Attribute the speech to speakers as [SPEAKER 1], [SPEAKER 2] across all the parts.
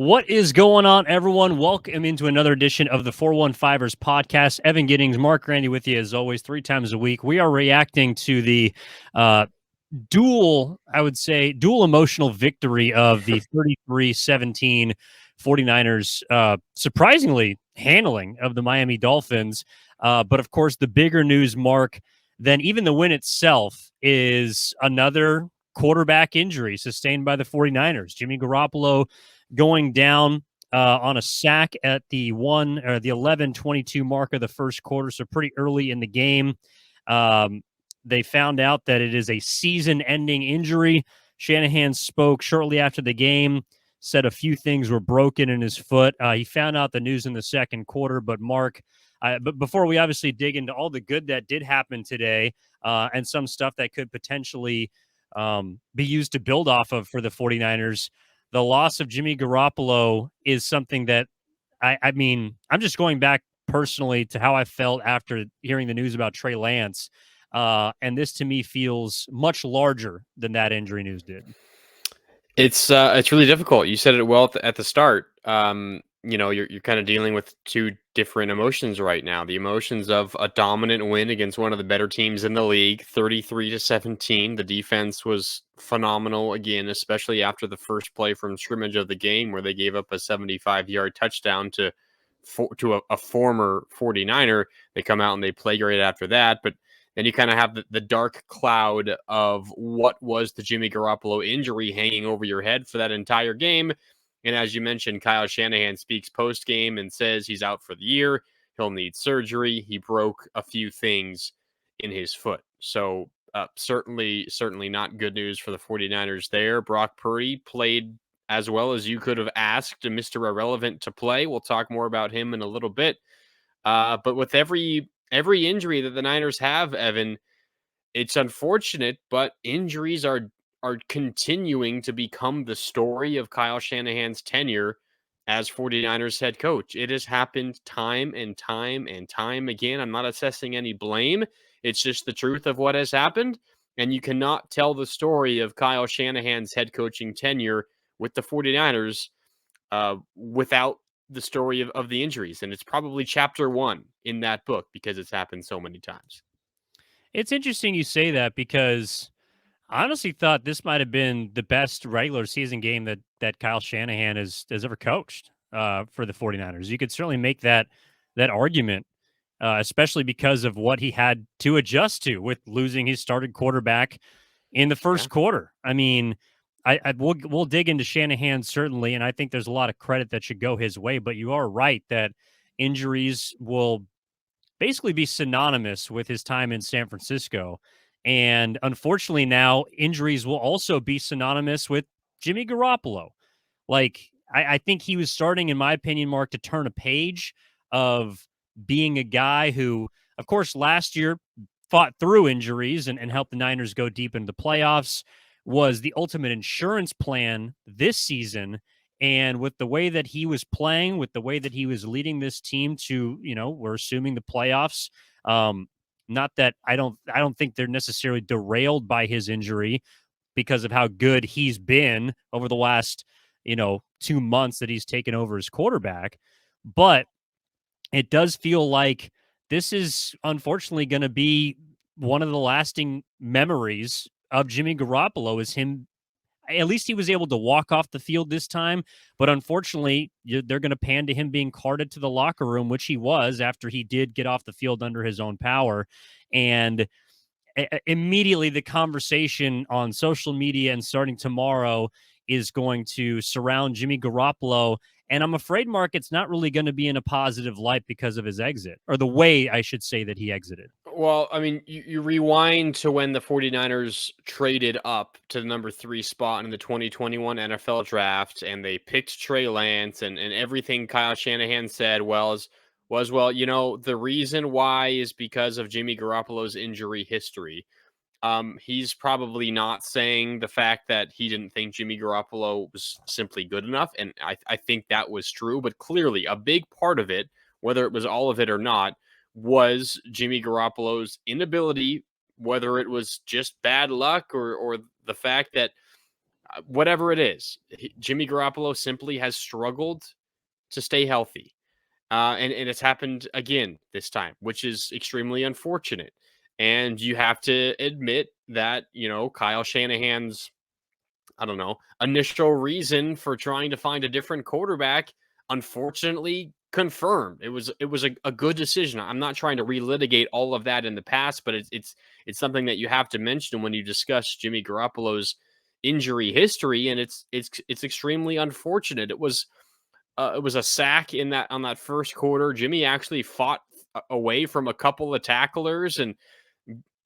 [SPEAKER 1] What is going on, everyone? Welcome into another edition of the 415ers podcast. Evan Giddings, Marc Randy with you as always, 3 times a week. We are reacting to the dual emotional victory of the 33-17 49ers, surprisingly handling of the Miami Dolphins. But of course, the bigger news, Marc, than even the win itself is another quarterback injury sustained by the 49ers. Jimmy Garoppolo going down on a sack at the 11:22 mark of the first quarter, so pretty early in the game. They found out that it is a season-ending injury. Shanahan spoke shortly after the game, said a few things were broken in his foot. He found out the news in the second quarter, but Marc, but before we obviously dig into all the good that did happen today and some stuff that could potentially be used to build off of for the 49ers, the loss of Jimmy Garoppolo is something that I mean, I'm just going back personally to how I felt after hearing the news about Trey Lance. And this to me feels much larger than that injury news did.
[SPEAKER 2] It's really difficult. You said it well at the start. You're kind of dealing with two different emotions right now. The emotions of a dominant win against one of the better teams in the league, 33-17. The defense was phenomenal again, especially after the first play from scrimmage of the game where they gave up a 75-yard touchdown to a former 49er. They come out and they play great after that, but then you kind of have the dark cloud of what was the Jimmy Garoppolo injury hanging over your head for that entire game. And as you mentioned, Kyle Shanahan speaks post-game and says he's out for the year. He'll need surgery. He broke a few things in his foot. So certainly not good news for the 49ers there. Brock Purdy played as well as you could have asked Mr. Irrelevant to play. We'll talk more about him in a little bit. But with every injury that the Niners have, Evan, it's unfortunate, but injuries are continuing to become the story of Kyle Shanahan's tenure as 49ers head coach. It has happened time and time and time again. I'm not assessing any blame. It's just the truth of what has happened. And you cannot tell the story of Kyle Shanahan's head coaching tenure with the 49ers without the story of the injuries. And it's probably chapter 1 in that book because it's happened so many times.
[SPEAKER 1] It's interesting you say that because I honestly thought this might have been the best regular season game that Kyle Shanahan has ever coached for the 49ers. You could certainly make that argument, especially because of what he had to adjust to with losing his starting quarterback in the first quarter. I mean, we'll dig into Shanahan certainly, and I think there's a lot of credit that should go his way. But you are right that injuries will basically be synonymous with his time in San Francisco. And unfortunately, now injuries will also be synonymous with Jimmy Garoppolo. Like, I think he was starting, in my opinion, Marc, to turn a page of being a guy who, of course, last year fought through injuries and helped the Niners go deep into the playoffs, was the ultimate insurance plan this season. And with the way that he was playing, with the way that he was leading this team to, we're assuming the playoffs. Not that I don't think they're necessarily derailed by his injury because of how good he's been over the last, 2 months that he's taken over as quarterback. But it does feel like this is unfortunately going to be one of the lasting memories of Jimmy Garoppolo is him. At least he was able to walk off the field this time, but unfortunately, they're going to pan to him being carted to the locker room, which he was after he did get off the field under his own power. And immediately the conversation on social media and starting tomorrow is going to surround Jimmy Garoppolo. And I'm afraid, Marc, it's not really going to be in a positive light because of his exit, or the way I should say that he exited.
[SPEAKER 2] Well, I mean, you rewind to when the 49ers traded up to the number 3 spot in the 2021 NFL draft, and they picked Trey Lance, and everything Kyle Shanahan said was, the reason why is because of Jimmy Garoppolo's injury history. He's probably not saying the fact that he didn't think Jimmy Garoppolo was simply good enough, and I think that was true, but clearly a big part of it, whether it was all of it or not, was Jimmy Garoppolo's inability, whether it was just bad luck or the fact that whatever it is, Jimmy Garoppolo simply has struggled to stay healthy. And it's happened again this time, which is extremely unfortunate. And you have to admit that, Kyle Shanahan's, I don't know, initial reason for trying to find a different quarterback, unfortunately confirmed. It was a good decision. I'm not trying to relitigate all of that in the past, but it's something that you have to mention when you discuss Jimmy Garoppolo's injury history, and it's extremely unfortunate. It was a sack in that on that first quarter. Jimmy actually fought away from a couple of tacklers, and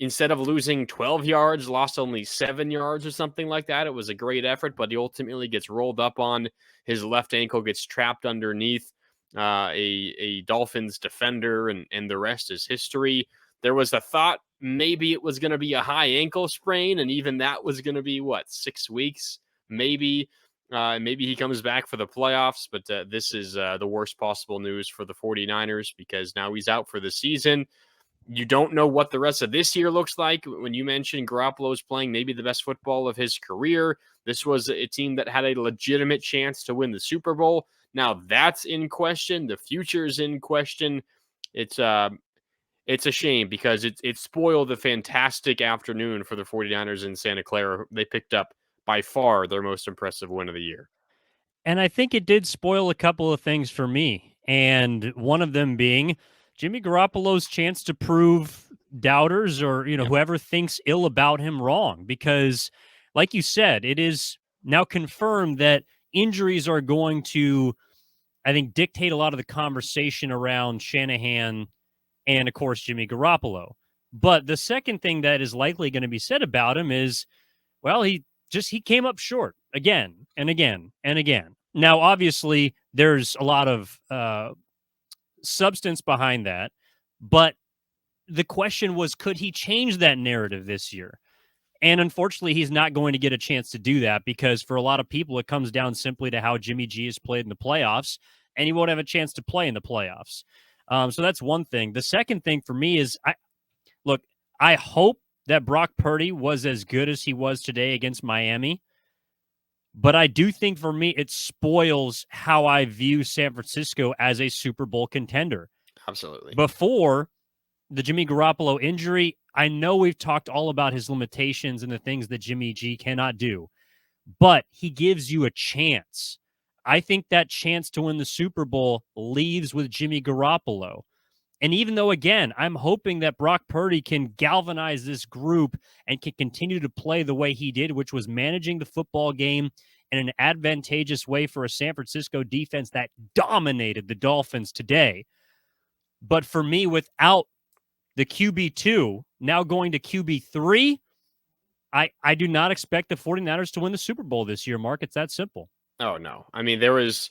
[SPEAKER 2] instead of losing 12 yards, lost only 7 yards or something like that. It was a great effort, but he ultimately gets rolled up on. His left ankle gets trapped underneath a Dolphins defender, and the rest is history. There was a thought maybe it was going to be a high ankle sprain, and even that was going to be, 6 weeks? Maybe. Maybe he comes back for the playoffs, but this is the worst possible news for the 49ers because now he's out for the season. You don't know what the rest of this year looks like. When you mentioned Garoppolo's playing maybe the best football of his career, this was a team that had a legitimate chance to win the Super Bowl. Now that's in question. The future is in question. It's a shame because it spoiled the fantastic afternoon for the 49ers in Santa Clara. They picked up by far their most impressive win of the year.
[SPEAKER 1] And I think it did spoil a couple of things for me. And one of them being Jimmy Garoppolo's chance to prove doubters or,
[SPEAKER 2] Yep.
[SPEAKER 1] whoever thinks ill about him wrong. Because, like you said, it is now confirmed that injuries are going to, I think, dictate a lot of the conversation around Shanahan and, of course, Jimmy Garoppolo. But the second thing that is likely going to be said about him is, well, he came up short again and again and again. Now, obviously, there's a lot of substance behind that, but the question was, could he change that narrative this year? And unfortunately, he's not going to get a chance to do that because for a lot of people, it comes down simply to how Jimmy G has played in the playoffs, and he won't have a chance to play in the playoffs. So that's one thing. The second thing for me is, I hope that Brock Purdy was as good as he was today against Miami. But I do think for me, it spoils how I view San Francisco as a Super Bowl contender.
[SPEAKER 2] Absolutely.
[SPEAKER 1] Before the Jimmy Garoppolo injury, I know we've talked all about his limitations and the things that Jimmy G cannot do, but he gives you a chance. I think that chance to win the Super Bowl leaves with Jimmy Garoppolo. And even though, again, I'm hoping that Brock Purdy can galvanize this group and can continue to play the way he did, which was managing the football game in an advantageous way for a San Francisco defense that dominated the Dolphins today. But for me, without the QB2 now going to QB3, I do not expect the 49ers to win the Super Bowl this year, Mark. It's that simple.
[SPEAKER 2] Oh, no. I mean, there was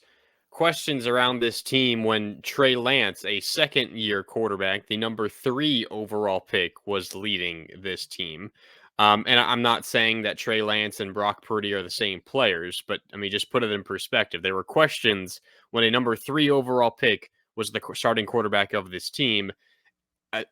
[SPEAKER 2] questions around this team when Trey Lance, a second-year quarterback, the number 3 overall pick, was leading this team. And I'm not saying that Trey Lance and Brock Purdy are the same players, but, I mean, just put it in perspective. There were questions when a number 3 overall pick was the starting quarterback of this team,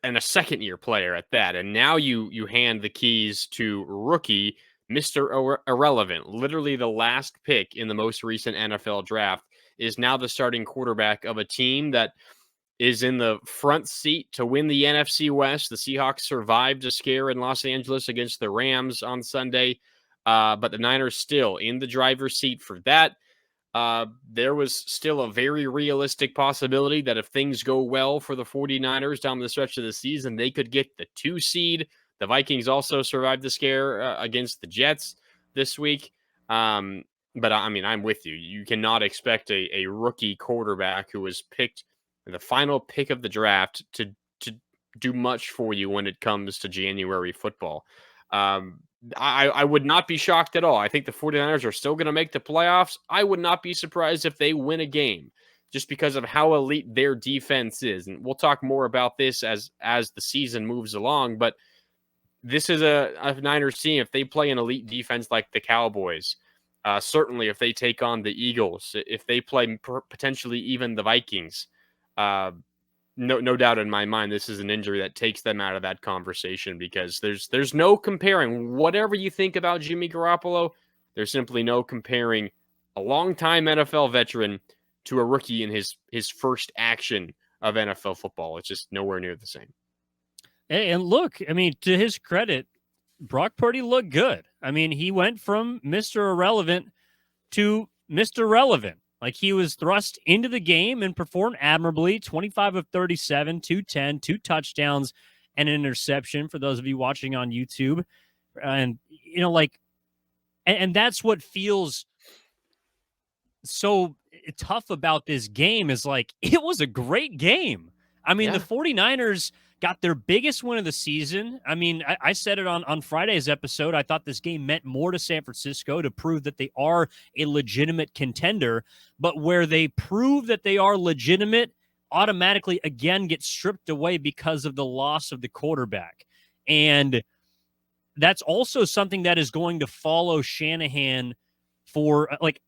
[SPEAKER 2] and a second-year player at that. And now you hand the keys to rookie Mr. Irrelevant, literally the last pick in the most recent NFL draft, is now the starting quarterback of a team that is in the front seat to win the NFC West. The Seahawks survived a scare in Los Angeles against the Rams on Sunday, but the Niners still in the driver's seat for that. There was still a very realistic possibility that if things go well for the 49ers down the stretch of the season, they could get the 2 seed. The Vikings also survived the scare against the Jets this week. But I mean, I'm with you. You cannot expect a rookie quarterback who was picked the final pick of the draft to do much for you when it comes to January football. I would not be shocked at all. I think the 49ers are still going to make the playoffs. I would not be surprised if they win a game just because of how elite their defense is. And we'll talk more about this as the season moves along. But this is a Niners team. If they play an elite defense like the Cowboys, certainly if they take on the Eagles, if they play potentially even the Vikings, no doubt in my mind, this is an injury that takes them out of that conversation because there's no comparing. Whatever you think about Jimmy Garoppolo, There's simply no comparing a longtime NFL veteran to a rookie in his first action of NFL football. It's just nowhere near the same.
[SPEAKER 1] And look, I mean, to his credit, Brock Purdy looked good. I mean, he went from Mr. Irrelevant to Mr. Relevant. Like, he was thrust into the game and performed admirably. 25 of 37, 210, two touchdowns, and an interception for those of you watching on YouTube. And, like, and that's what feels so tough about this game is like, it was a great game. I mean, the 49ers got their biggest win of the season. I mean, I said it on Friday's episode. I thought this game meant more to San Francisco to prove that they are a legitimate contender, but where they prove that they are legitimate automatically again get stripped away because of the loss of the quarterback. And that's also something that is going to follow Shanahan for, like,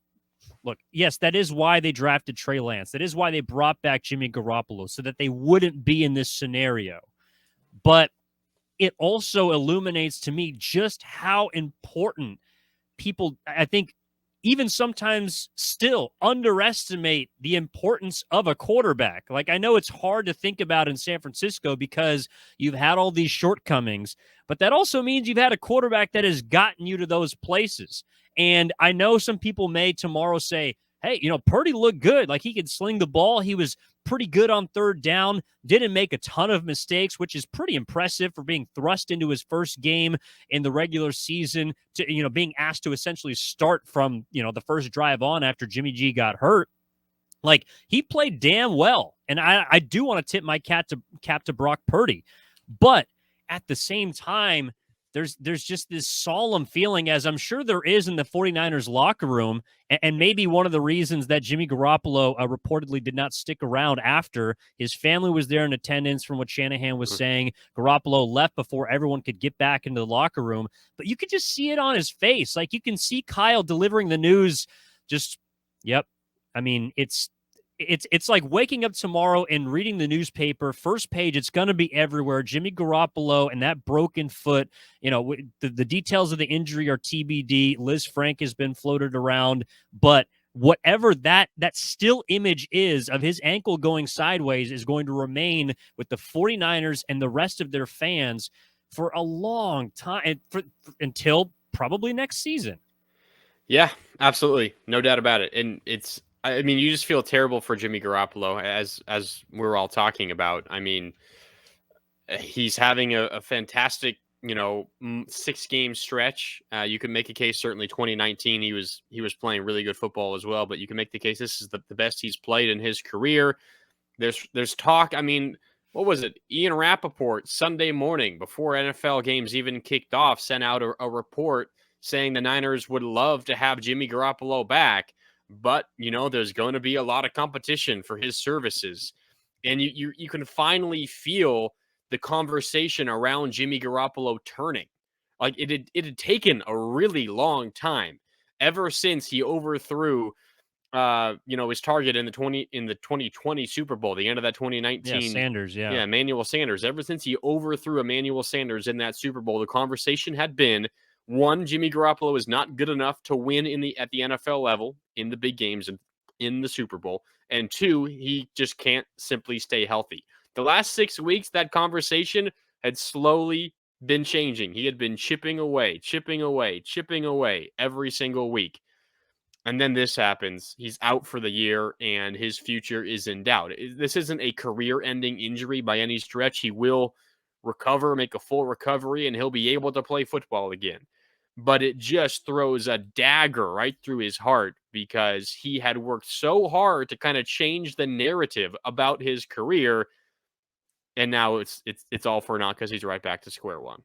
[SPEAKER 1] look, yes, that is why they drafted Trey Lance. That is why they brought back Jimmy Garoppolo, so that they wouldn't be in this scenario. But it also illuminates to me just how important people, I think, even sometimes still underestimate the importance of a quarterback. Like, I know it's hard to think about in San Francisco because you've had all these shortcomings, but that also means you've had a quarterback that has gotten you to those places. And I know some people may tomorrow say, hey, Purdy looked good. Like, he could sling the ball. He was pretty good on third down, didn't make a ton of mistakes, which is pretty impressive for being thrust into his first game in the regular season, to, being asked to essentially start from, the first drive on after Jimmy G got hurt. Like, he played damn well. And I do want to tip my cap to Brock Purdy. But at the same time, there's just this solemn feeling, as I'm sure there is in the 49ers locker room, and maybe one of the reasons that Jimmy Garoppolo reportedly did not stick around after. His family was there in attendance from what Shanahan was saying. Garoppolo left before everyone could get back into the locker room, but you could just see it on his face. Like, you can see Kyle delivering the news just, yep. I mean, it's like waking up tomorrow and reading the newspaper. First page, it's going to be everywhere. Jimmy Garoppolo and that broken foot. The details of the injury are TBD. Liz Frank has been floated around, but whatever that still image is of his ankle going sideways is going to remain with the 49ers and the rest of their fans for a long time, until probably next season.
[SPEAKER 2] Yeah, absolutely. No doubt about it. And I mean, you just feel terrible for Jimmy Garoppolo, as we're all talking about. I mean, he's having a fantastic, 6-game stretch. You can make a case, certainly 2019, he was playing really good football as well, but you can make the case this is the best he's played in his career. There's talk. I mean, what was it? Ian Rappaport Sunday morning before NFL games even kicked off sent out a report saying the Niners would love to have Jimmy Garoppolo back, but there's going to be a lot of competition for his services. And you can finally feel the conversation around Jimmy Garoppolo turning. Like, it had taken a really long time ever since he overthrew his target in the 2020 Super Bowl, the end of that 2019.
[SPEAKER 1] Yeah, Sanders, yeah.
[SPEAKER 2] Yeah, Emmanuel Sanders. Ever since he overthrew Emmanuel Sanders in that Super Bowl, the conversation had been, one, Jimmy Garoppolo is not good enough to win at the NFL level in the big games and in the Super Bowl. And two, he just can't simply stay healthy. The last 6 weeks, that conversation had slowly been changing. He had been chipping away every single week. And then this happens. He's out for the year, and his future is in doubt. This isn't a career-ending injury by any stretch. He will recover, make a full recovery, and he'll be able to play football again. But it just throws a dagger right through his heart because he had worked so hard to kind of change the narrative about his career, and now it's all for naught because he's right back to square one.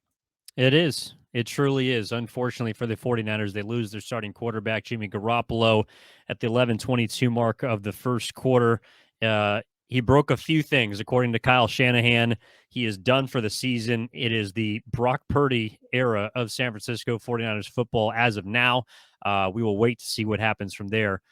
[SPEAKER 1] It is. It truly is. Unfortunately for the 49ers, they lose their starting quarterback, Jimmy Garoppolo, at the 11:22 mark of the first quarter. He broke a few things, according to Kyle Shanahan. He is done for the season. It is the Brock Purdy era of San Francisco 49ers football as of now. We will wait to see what happens from there.